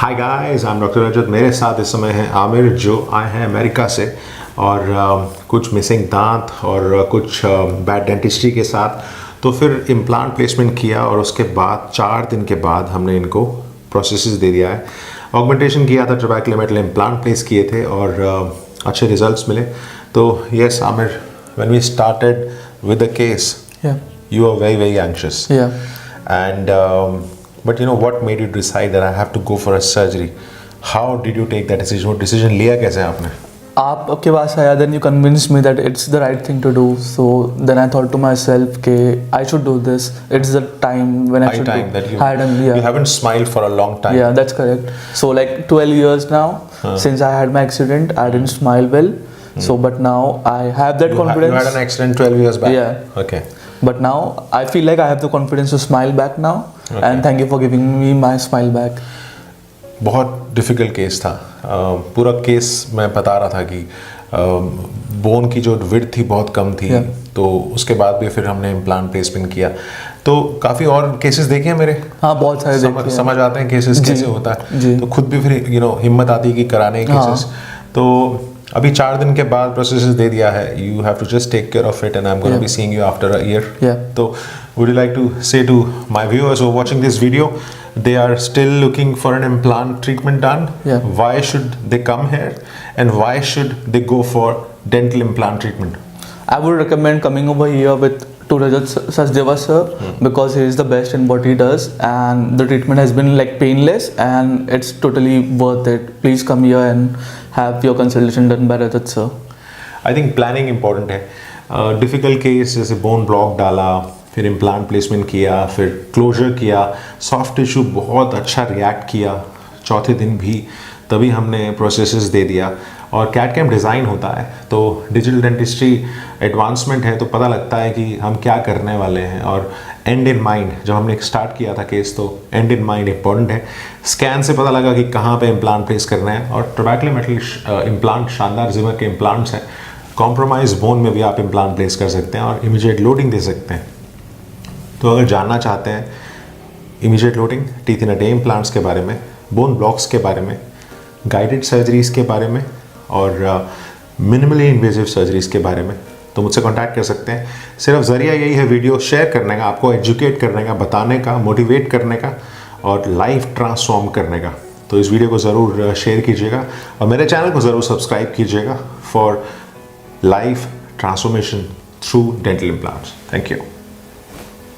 Hi guys, I am doctor Rajat. मेरे साथ इस समय हैं आमिर जो आए हैं अमेरिका से और कुछ मिसिंग दांत और कुछ बैड डेंटिस्ट्री के साथ। तो फिर इम्प्लांट प्लेसमेंट किया और उसके बाद 4 दिन के बाद हमने इनको प्रोसेसेस दे दिया है। ऑगमेंटेशन किया था, ट्रबैकुलर मेटल इम्प्लांट प्लेस किए थे और अच्छे रिजल्ट्स मिले। तो yes Aamir, when we started with the case you were very anxious. And but you know what made you decide that I have to go for a surgery? How did you take that decision? वो decision लिया कैसे आपने? आपके पास आया, then you convinced me that it's the right thing to do. So then I thought to myself कि I should do this. It's the time when I should do. That you haven't smiled for a long time. Yeah, that's correct. So like 12 years now since I had my accident, I didn't smile well. So but now I have that confidence. You had an accident 12 years back. Yeah. Okay. But now I feel like I have the confidence to smile back now. Okay. And thank you for giving me my smile back. बहुत difficult case था। पूरा case मैं बता रहा था कि bone की जो विड्थ थी बहुत कम थी। तो उसके बाद भी फिर हमने इम्प्लांट प्लेसमेंट किया। तो काफ़ी और केसेस देखे हैं मेरे। हाँ, बहुत सारे समझ आते हैं केसेस कैसे होता है। तो खुद भी फिर हिम्मत आती है कि कराने केसेस। तो अभी 4 दिन के बाद प्रोसेसेस दे दिया है। You have to just take care of it and I am gonna be seeing you after a year. तो would you like to say to my viewers who are watching this video, they are still looking for an implant treatment done? Why should they come here and why should they go for dental implant treatment? I would recommend coming over here to Rajat Sachdeva sir because he is the best in what he does and the treatment has been like painless and it's totally worth it. Please come here and have your consultation done by Rajat sir. I think planning important है। difficult case जैसे bone block डाला, फिर implant placement किया, फिर closure किया, soft tissue बहुत अच्छा react किया चौथे दिन भी, तभी हमने प्रोसेसेस दे दिया। और कैट कैम डिज़ाइन होता है तो डिजिटल डेंटिस्ट्री एडवांसमेंट है तो पता लगता है कि हम क्या करने वाले हैं। और एंड इन माइंड, जब हमने स्टार्ट किया था केस तो एंड इन माइंड इंपॉर्टेंट है। स्कैन से पता लगा कि कहाँ पे इम्प्लांट प्लेस करना है। और ट्रबैकुलर मेटल इम्प्लांट शानदार जिमर के इम्प्लांट्स हैं। कॉम्प्रोमाइज बोन में भी आप इम्प्लांट प्लेस कर सकते हैं और इमीडिएट लोडिंग दे सकते हैं। तो अगर जानना चाहते हैं immediate loading, teeth in a day implants के बारे में, बोन ब्लॉक्स के बारे में, गाइडेड सर्जरीज के बारे में और मिनिमली इन्वेजिव सर्जरीज के बारे में, तो मुझसे कांटेक्ट कर सकते हैं। सिर्फ ज़रिया यही है वीडियो शेयर करने का, आपको एजुकेट करने का, बताने का, मोटिवेट करने का और लाइफ ट्रांसफॉर्म करने का। तो इस वीडियो को ज़रूर शेयर कीजिएगा और मेरे चैनल को ज़रूर सब्सक्राइब कीजिएगा for life transformation through dental implants. Thank you.